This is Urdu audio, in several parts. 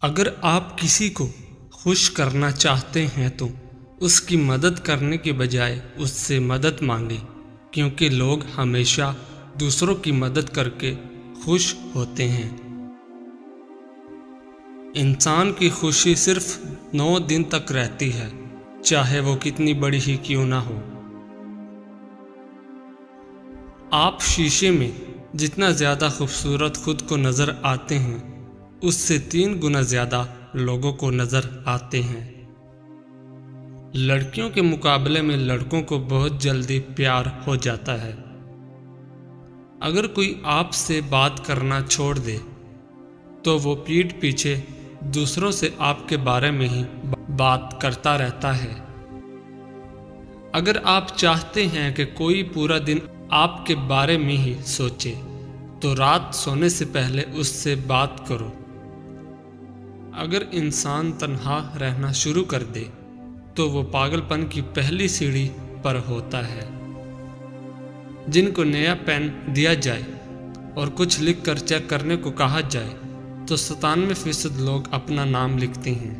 اگر آپ کسی کو خوش کرنا چاہتے ہیں تو اس کی مدد کرنے کے بجائے اس سے مدد مانگیں، کیونکہ لوگ ہمیشہ دوسروں کی مدد کر کے خوش ہوتے ہیں۔ انسان کی خوشی صرف 9 دن تک رہتی ہے، چاہے وہ کتنی بڑی ہی کیوں نہ ہو۔ آپ شیشے میں جتنا زیادہ خوبصورت خود کو نظر آتے ہیں، اس سے 3 گنا زیادہ لوگوں کو نظر آتے ہیں۔ لڑکیوں کے مقابلے میں لڑکوں کو بہت جلدی پیار ہو جاتا ہے۔ اگر کوئی آپ سے بات کرنا چھوڑ دے تو وہ پیٹھ پیچھے دوسروں سے آپ کے بارے میں ہی بات کرتا رہتا ہے۔ اگر آپ چاہتے ہیں کہ کوئی پورا دن آپ کے بارے میں ہی سوچے تو رات سونے سے پہلے اس سے بات کرو۔ اگر انسان تنہا رہنا شروع کر دے تو وہ پاگل پن کی پہلی سیڑھی پر ہوتا ہے۔ جن کو نیا پین دیا جائے اور کچھ لکھ کر چیک کرنے کو کہا جائے تو 97% لوگ اپنا نام لکھتے ہیں۔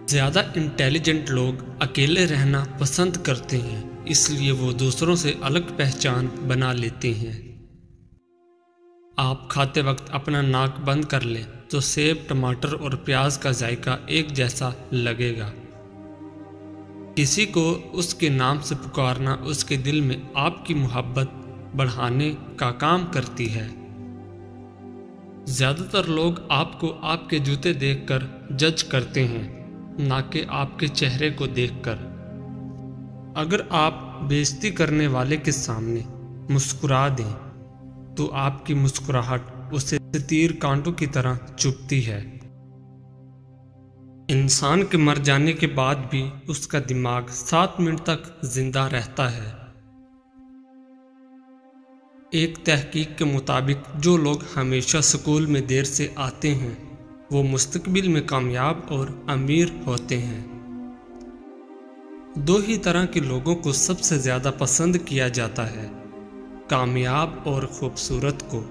زیادہ انٹیلیجنٹ لوگ اکیلے رہنا پسند کرتے ہیں، اس لیے وہ دوسروں سے الگ پہچان بنا لیتے ہیں۔ آپ کھاتے وقت اپنا ناک بند کر لیں تو سیب، ٹماٹر اور پیاز کا ذائقہ ایک جیسا لگے گا۔ کسی کو اس کے نام سے پکارنا اس کے دل میں آپ کی محبت بڑھانے کا کام کرتی ہے۔ زیادہ تر لوگ آپ کو آپ کے جوتے دیکھ کر جج کرتے ہیں، نہ کہ آپ کے چہرے کو دیکھ کر۔ اگر آپ بےعزتی کرنے والے کے سامنے مسکرا دیں تو آپ کی مسکراہٹ اسے تیر کانٹوں کی طرح چبھتی ہے۔ انسان کے مر جانے کے بعد بھی اس کا دماغ 7 منٹ تک زندہ رہتا ہے۔ ایک تحقیق کے مطابق جو لوگ ہمیشہ سکول میں دیر سے آتے ہیں وہ مستقبل میں کامیاب اور امیر ہوتے ہیں۔ 2 ہی طرح کے لوگوں کو سب سے زیادہ پسند کیا جاتا ہے، کامیاب اور خوبصورت کو۔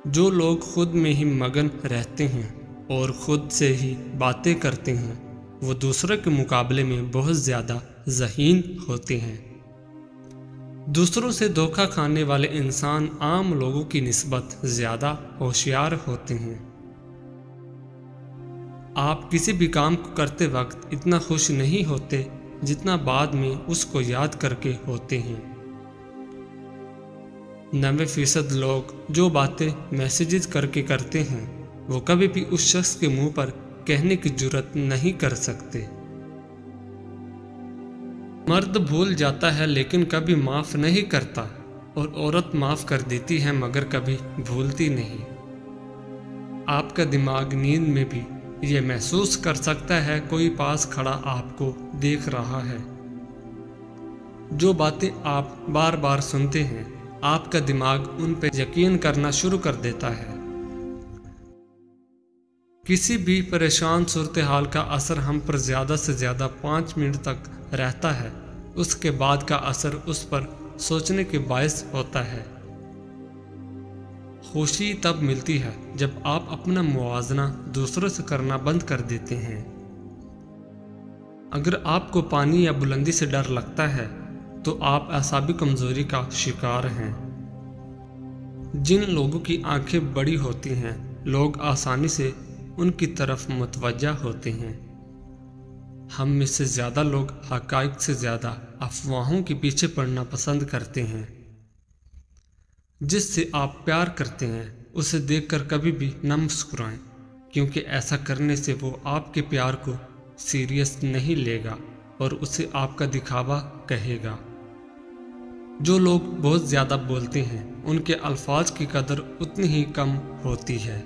جو لوگ خود میں ہی مگن رہتے ہیں اور خود سے ہی باتیں کرتے ہیں وہ دوسروں کے مقابلے میں بہت زیادہ ذہین ہوتے ہیں۔ دوسروں سے دھوکہ کھانے والے انسان عام لوگوں کی نسبت زیادہ ہوشیار ہوتے ہیں۔ آپ کسی بھی کام کو کرتے وقت اتنا خوش نہیں ہوتے جتنا بعد میں اس کو یاد کر کے ہوتے ہیں۔ 90% لوگ جو باتیں میسیجز کر کے کرتے ہیں وہ کبھی بھی اس شخص کے منہ پر کہنے کی جرات نہیں کر سکتے۔ مرد بھول جاتا ہے لیکن کبھی معاف نہیں کرتا، اور عورت معاف کر دیتی ہے مگر کبھی بھولتی نہیں۔ آپ کا دماغ نیند میں بھی یہ محسوس کر سکتا ہے کوئی پاس کھڑا آپ کو دیکھ رہا ہے۔ جو باتیں آپ بار بار سنتے ہیں آپ کا دماغ ان پہ یقین کرنا شروع کر دیتا ہے۔ کسی بھی پریشان صورتحال کا اثر ہم پر زیادہ سے زیادہ 5 منٹ تک رہتا ہے، اس کے بعد کا اثر اس پر سوچنے کے باعث ہوتا ہے۔ خوشی تب ملتی ہے جب آپ اپنا موازنہ دوسروں سے کرنا بند کر دیتے ہیں۔ اگر آپ کو پانی یا بلندی سے ڈر لگتا ہے تو آپ اعصابی کمزوری کا شکار ہیں۔ جن لوگوں کی آنکھیں بڑی ہوتی ہیں لوگ آسانی سے ان کی طرف متوجہ ہوتے ہیں۔ ہم میں سے زیادہ لوگ حقائق سے زیادہ افواہوں کے پیچھے پڑنا پسند کرتے ہیں۔ جس سے آپ پیار کرتے ہیں اسے دیکھ کر کبھی بھی نہ مسکرائیں، کیونکہ ایسا کرنے سے وہ آپ کے پیار کو سیریس نہیں لے گا اور اسے آپ کا دکھاوا کہے گا۔ جو لوگ بہت زیادہ بولتے ہیں ان کے الفاظ کی قدر اتنی ہی کم ہوتی ہے۔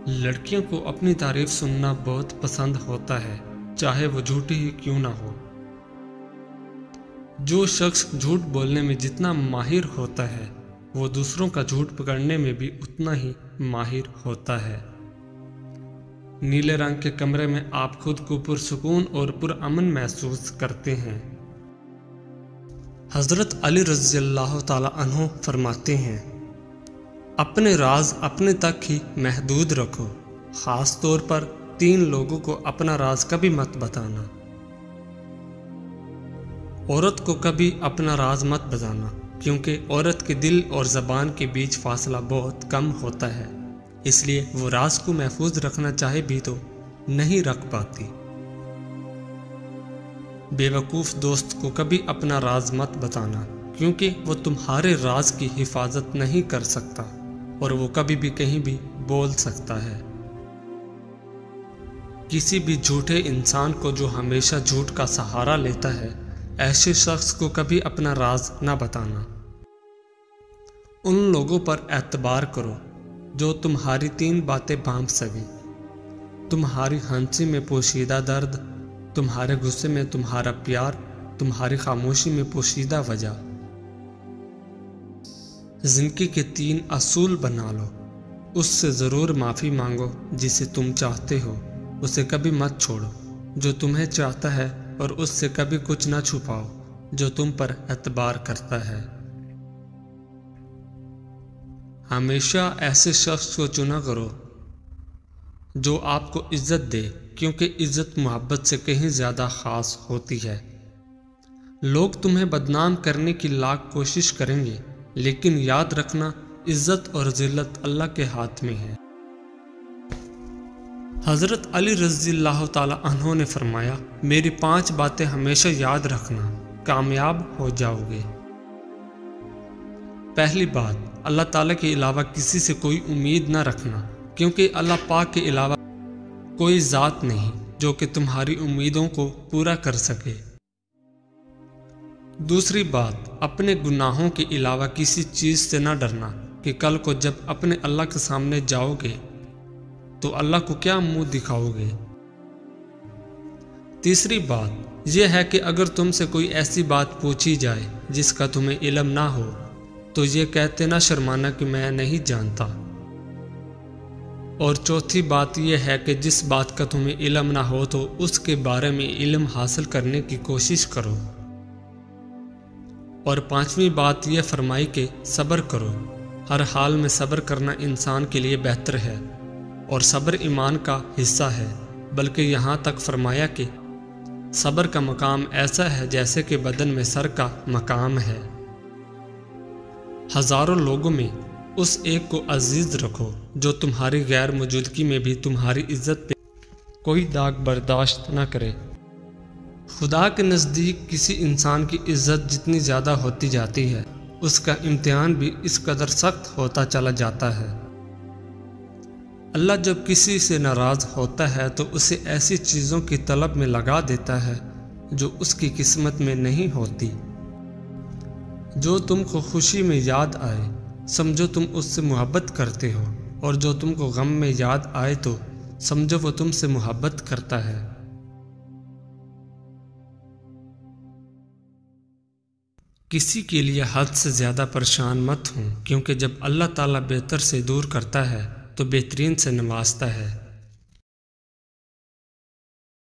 لڑکیوں کو اپنی تعریف سننا بہت پسند ہوتا ہے، چاہے وہ جھوٹی ہی کیوں نہ ہو۔ جو شخص جھوٹ بولنے میں جتنا ماہر ہوتا ہے وہ دوسروں کا جھوٹ پکڑنے میں بھی اتنا ہی ماہر ہوتا ہے۔ نیلے رنگ کے کمرے میں آپ خود کو پرسکون اور پرامن محسوس کرتے ہیں۔ حضرت علی رضی اللہ تعالی عنہ فرماتے ہیں، اپنے راز اپنے تک ہی محدود رکھو، خاص طور پر 3 لوگوں کو اپنا راز کبھی مت بتانا۔ عورت کو کبھی اپنا راز مت بتانا، کیونکہ عورت کے دل اور زبان کے بیچ فاصلہ بہت کم ہوتا ہے، اس لیے وہ راز کو محفوظ رکھنا چاہے بھی تو نہیں رکھ پاتی۔ بے وقوف دوست کو کبھی اپنا راز مت بتانا، کیونکہ وہ تمہارے راز کی حفاظت نہیں کر سکتا اور وہ کبھی بھی کہیں بھی بول سکتا ہے۔ کسی بھی جھوٹے انسان کو جو ہمیشہ جھوٹ کا سہارا لیتا ہے، ایسے شخص کو کبھی اپنا راز نہ بتانا۔ ان لوگوں پر اعتبار کرو جو تمہاری 3 باتیں بانپ سکیں: تمہاری ہنسی میں پوشیدہ درد، تمہارے غصے میں تمہارا پیار، تمہاری خاموشی میں پوشیدہ وجہ۔ زندگی کے 3 اصول بنا لو۔ اس سے ضرور معافی مانگو جسے تم چاہتے ہو، اسے کبھی مت چھوڑو جو تمہیں چاہتا ہے، اور اس سے کبھی کچھ نہ چھپاؤ جو تم پر اعتبار کرتا ہے۔ ہمیشہ ایسے شخص کو چنا کرو جو آپ کو عزت دے، کیونکہ عزت محبت سے کہیں زیادہ خاص ہوتی ہے۔ لوگ تمہیں بدنام کرنے کی لاکھ کوشش کریں گے، لیکن یاد رکھنا عزت اور ذلت اللہ کے ہاتھ میں ہے۔ حضرت علی رضی اللہ تعالی عنہ نے فرمایا، میری 5 باتیں ہمیشہ یاد رکھنا، کامیاب ہو جاؤ گے۔ پہلی بات، اللہ تعالیٰ کے علاوہ کسی سے کوئی امید نہ رکھنا، کیونکہ اللہ پاک کے علاوہ کوئی ذات نہیں جو کہ تمہاری امیدوں کو پورا کر سکے۔ دوسری بات، اپنے گناہوں کے علاوہ کسی چیز سے نہ ڈرنا کہ کل کو جب اپنے اللہ کے سامنے جاؤ گے تو اللہ کو کیا منہ دکھاؤ گے۔ تیسری بات یہ ہے کہ اگر تم سے کوئی ایسی بات پوچھی جائے جس کا تمہیں علم نہ ہو تو یہ کہتے نہ شرمانا کہ میں نہیں جانتا۔ اور چوتھی بات یہ ہے کہ جس بات کا تمہیں علم نہ ہو تو اس کے بارے میں علم حاصل کرنے کی کوشش کرو۔ اور 5ویں بات یہ فرمائی کہ صبر کرو، ہر حال میں صبر کرنا انسان کے لیے بہتر ہے، اور صبر ایمان کا حصہ ہے، بلکہ یہاں تک فرمایا کہ صبر کا مقام ایسا ہے جیسے کہ بدن میں سر کا مقام ہے۔ ہزاروں لوگوں میں اس ایک کو عزیز رکھو جو تمہاری غیر موجودگی میں بھی تمہاری عزت پہ کوئی داغ برداشت نہ کرے۔ خدا کے نزدیک کسی انسان کی عزت جتنی زیادہ ہوتی جاتی ہے، اس کا امتحان بھی اس قدر سخت ہوتا چلا جاتا ہے۔ اللہ جب کسی سے ناراض ہوتا ہے تو اسے ایسی چیزوں کی طلب میں لگا دیتا ہے جو اس کی قسمت میں نہیں ہوتی۔ جو تم کو خوشی میں یاد آئے سمجھو تم اس سے محبت کرتے ہو، اور جو تم کو غم میں یاد آئے تو سمجھو وہ تم سے محبت کرتا ہے۔ کسی کے لیے حد سے زیادہ پریشان مت ہوں، کیونکہ جب اللہ تعالیٰ بہتر سے دور کرتا ہے تو بہترین سے نوازتا ہے۔